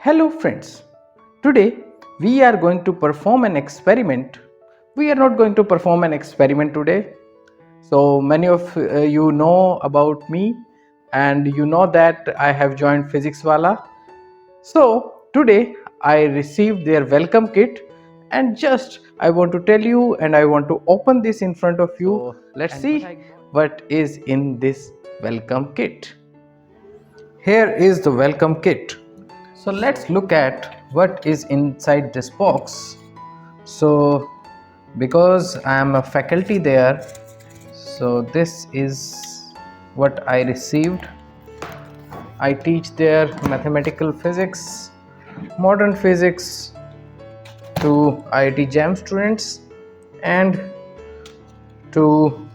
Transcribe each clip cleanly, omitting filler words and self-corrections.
Hello friends, today we are going to perform an experiment. We are not going to perform an experiment today. So many of you know about me and you know that I have joined Physics Wallah. So today I received their welcome kit and just I want to tell you and I want to open this in front of you. So let's see what is in this welcome kit. Here is the welcome kit. So let's look at what is inside this box. So because I am a faculty there, so this is what I received. I teach there mathematical physics, modern physics to IIT JAM students and to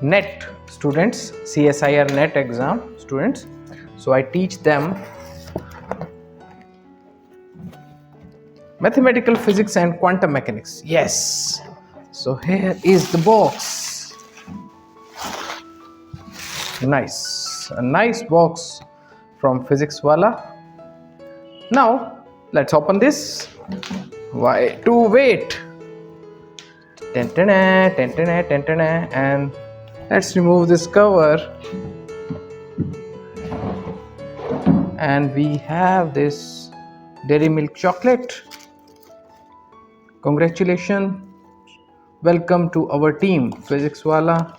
NET students, CSIR NET exam students. So I teach them mathematical physics and quantum mechanics. Yes. So here is the box. Nice. A nice box from Physics Wallah. Now let's open this. Why to wait? And let's remove this cover. And we have this dairy milk chocolate. Congratulations, welcome to our team Physics Wallah,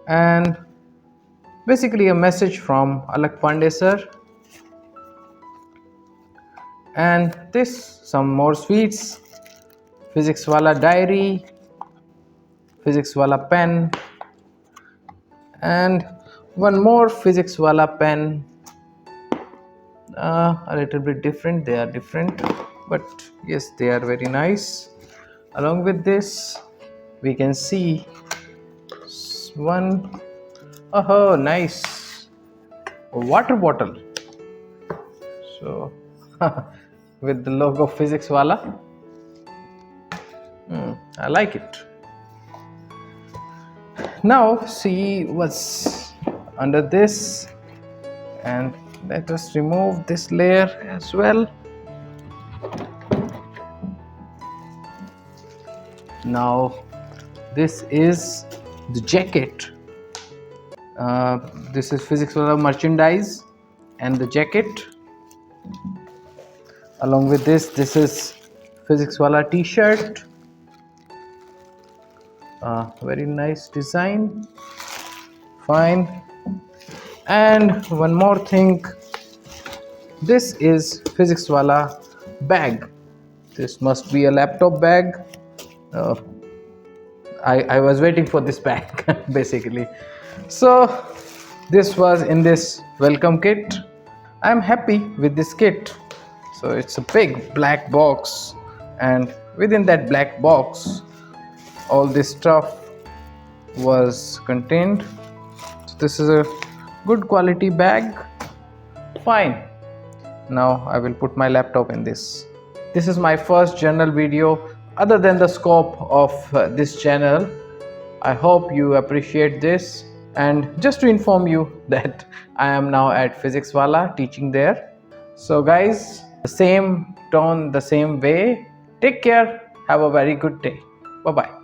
and basically a message from Alak Pandey sir, and this some more sweets, Physics Wallah diary, Physics Wallah pen, and one more Physics Wallah pen, a little bit different, they are different, but yes, they are very nice. Along with this we can see one, oh nice, a water bottle, so with the logo Physics Wallah. I like it. Now see what's under this, and let us remove this layer as well. Now this is the jacket. This is Physics Wallah merchandise and the jacket. Along with this is Physics Wallah t-shirt. Very nice design. Fine. And one more thing, this is Physics Wallah bag. This must be a laptop bag. I was waiting for this bag basically. So this was in this welcome kit. I'm happy with this kit. So it's a big black box, and within that black box all this stuff was contained. So this is a good quality bag. Fine. Now I will put my laptop in this. This is my first journal video other than the scope of this channel. I hope you appreciate this, and just to inform you that I am now at Physics Wallah teaching there. So guys, the same tone, the same way. Take care. Have a very good day. Bye bye.